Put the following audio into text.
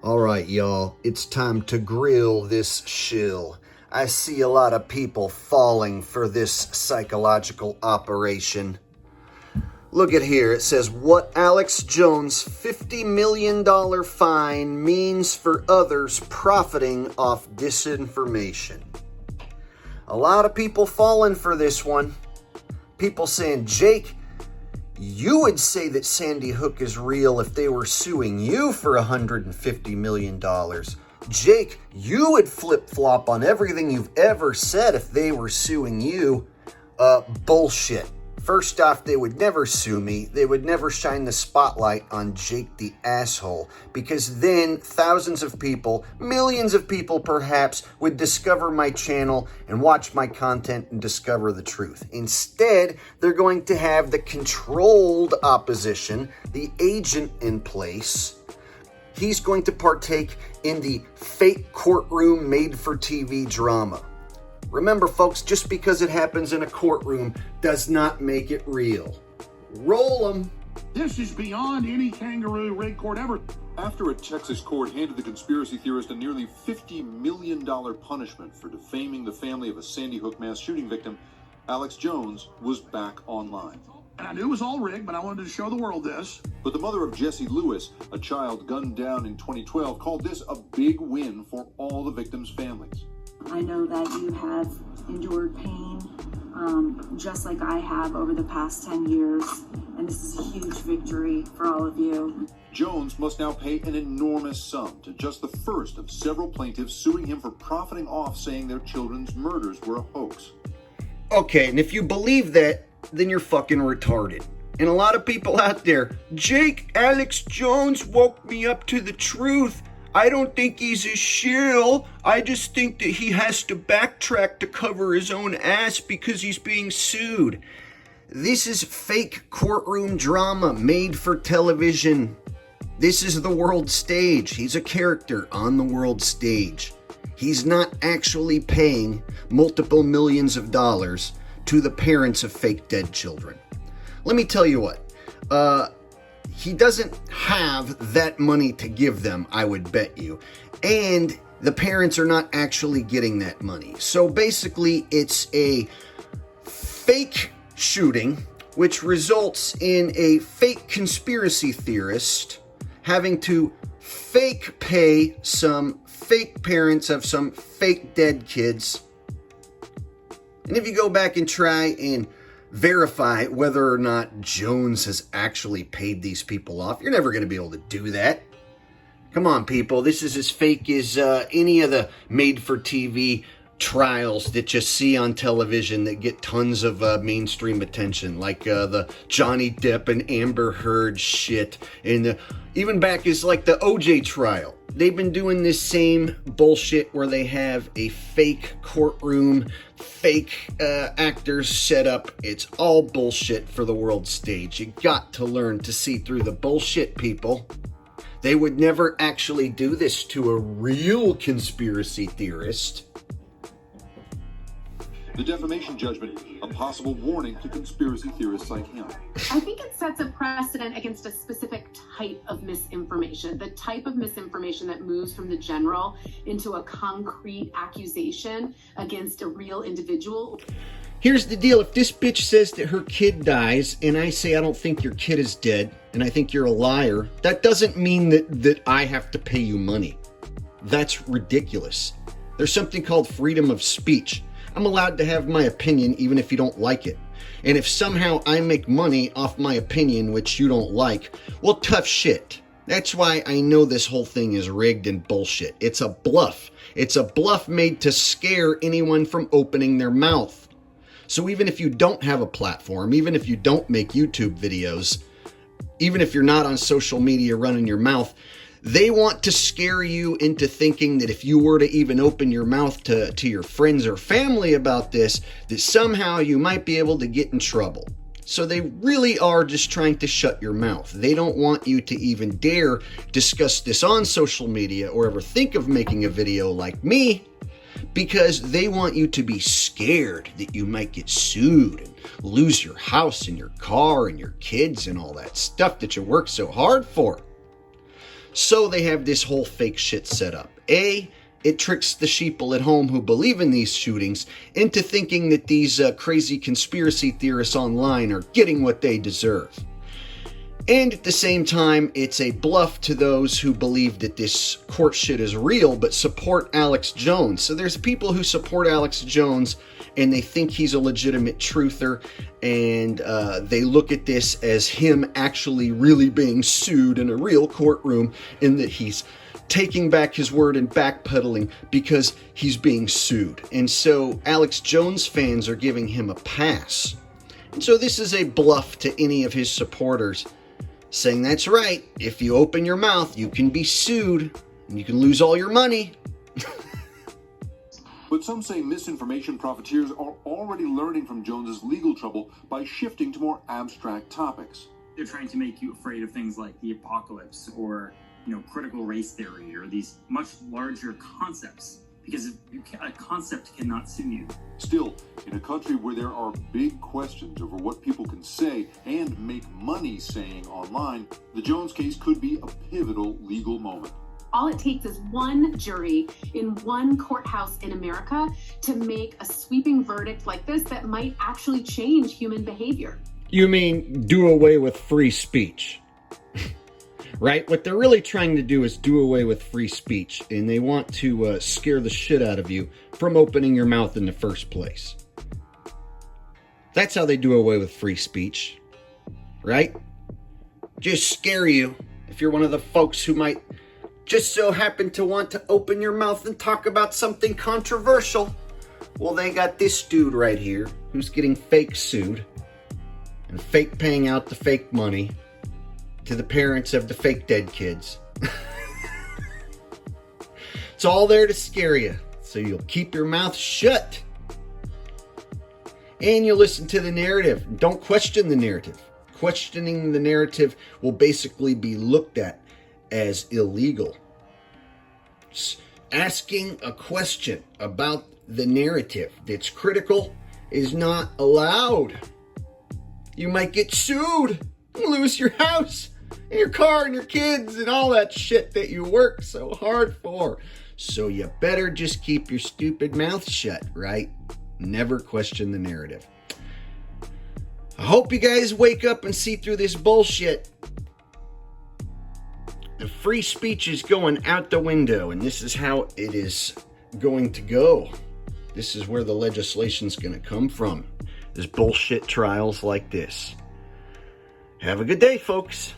All right, y'all, it's time to grill this shill. I see a lot of people falling for this psychological operation. Look at here, it says what Alex Jones' $50 million fine means for others profiting off disinformation. A lot of people falling for this one. People saying, Jake, you would say that Sandy Hook is real if they were suing you for $150 million. Jake, you would flip-flop on everything you've ever said if they were suing you. Bullshit. First off, they would never sue me. They would never shine the spotlight on Jake the asshole, because then thousands of people, millions of people perhaps, would discover my channel and watch my content and discover the truth. Instead, they're going to have the controlled opposition, the agent in place. He's going to partake in the fake courtroom made-for-TV drama. Remember, folks, just because it happens in a courtroom does not make it real. Roll them. This is beyond any kangaroo rig court ever. After a Texas court handed the conspiracy theorist a nearly $50 million punishment for defaming the family of a Sandy Hook mass shooting victim, Alex Jones was back online. And I knew it was all rigged, but I wanted to show the world this. But the mother of Jesse Lewis, a child gunned down in 2012, called this a big win for all the victims' families. I know that you have endured pain, just like I have over the past 10 years, and this is a huge victory for all of you. Jones must now pay an enormous sum to just the first of several plaintiffs suing him for profiting off saying their children's murders were a hoax. Okay, and if you believe that, then you're fucking retarded. And a lot of people out there, Jake, Alex Jones woke me up to the truth. I don't think he's a shill. I just think that he has to backtrack to cover his own ass because he's being sued. This is fake courtroom drama made for television. This is the world stage. He's a character on the world stage. He's not actually paying multiple millions of dollars to the parents of fake dead children. Let me tell you what. He doesn't have that money to give them, I would bet you. And the parents are not actually getting that money. So basically, it's a fake shooting, which results in a fake conspiracy theorist having to fake pay some fake parents of some fake dead kids. And if you go back and try and verify whether or not Jones has actually paid these people off, you're never going to be able to do that. Come on, people. This is as fake as any of the made-for-TV trials that you see on television that get tons of mainstream attention, like the Johnny Depp and Amber Heard shit, and even back as like the OJ trial. They've been doing this same bullshit where they have a fake courtroom, fake actors set up. It's all bullshit for the world stage. You got to learn to see through the bullshit, people. They would never actually do this to a real conspiracy theorist. The defamation judgment, a possible warning to conspiracy theorists like him. I think it sets a precedent against a specific type of misinformation, the type of misinformation that moves from the general into a concrete accusation against a real individual. Here's the deal. If this bitch says that her kid dies, and I say I don't think your kid is dead, and I think you're a liar, that doesn't mean that I have to pay you money. That's ridiculous. There's something called freedom of speech. I'm allowed to have my opinion even if you don't like it. And if somehow I make money off my opinion, which you don't like, well, tough shit. That's why I know this whole thing is rigged and bullshit. It's a bluff. It's a bluff made to scare anyone from opening their mouth. So even if you don't have a platform, even if you don't make YouTube videos, even if you're not on social media running your mouth, they want to scare you into thinking that if you were to even open your mouth to your friends or family about this, that somehow you might be able to get in trouble. So they really are just trying to shut your mouth. They don't want you to even dare discuss this on social media or ever think of making a video like me, because they want you to be scared that you might get sued and lose your house and your car and your kids and all that stuff that you work so hard for. So they have this whole fake shit set up. It tricks the sheeple at home who believe in these shootings into thinking that these crazy conspiracy theorists online are getting what they deserve. And at the same time, it's a bluff to those who believe that this court shit is real but support Alex Jones. So there's people who support Alex Jones and they think he's a legitimate truther, and they look at this as him actually really being sued in a real courtroom, and that he's taking back his word and backpedaling because he's being sued. And so Alex Jones fans are giving him a pass. And so this is a bluff to any of his supporters, saying that's right, if you open your mouth, you can be sued and you can lose all your money. But some say misinformation profiteers are already learning from Jones's legal trouble by shifting to more abstract topics. They're trying to make you afraid of things like the apocalypse or, critical race theory or these much larger concepts, because a concept cannot sue you. Still, in a country where there are big questions over what people can say and make money saying online, the Jones case could be a pivotal legal moment. All it takes is one jury in one courthouse in America to make a sweeping verdict like this that might actually change human behavior. You mean do away with free speech? Right? What they're really trying to do is do away with free speech, and they want to scare the shit out of you from opening your mouth in the first place. That's how they do away with free speech, right? Just scare you if you're one of the folks who might just so happen to want to open your mouth and talk about something controversial. Well, they got this dude right here who's getting fake sued and fake paying out the fake money to the parents of the fake dead kids. It's all there to scare you, so you'll keep your mouth shut. And you'll listen to the narrative. Don't question the narrative. Questioning the narrative will basically be looked at as illegal. Asking a question about the narrative that's critical is not allowed. You might get sued, lose your house, and your car, and your kids, and all that shit that you work so hard for. So you better just keep your stupid mouth shut, right? Never question the narrative. I hope you guys wake up and see through this bullshit. The free speech is going out the window, and this is how it is going to go. This is where the legislation's going to come from. There's bullshit trials like this. Have a good day, folks.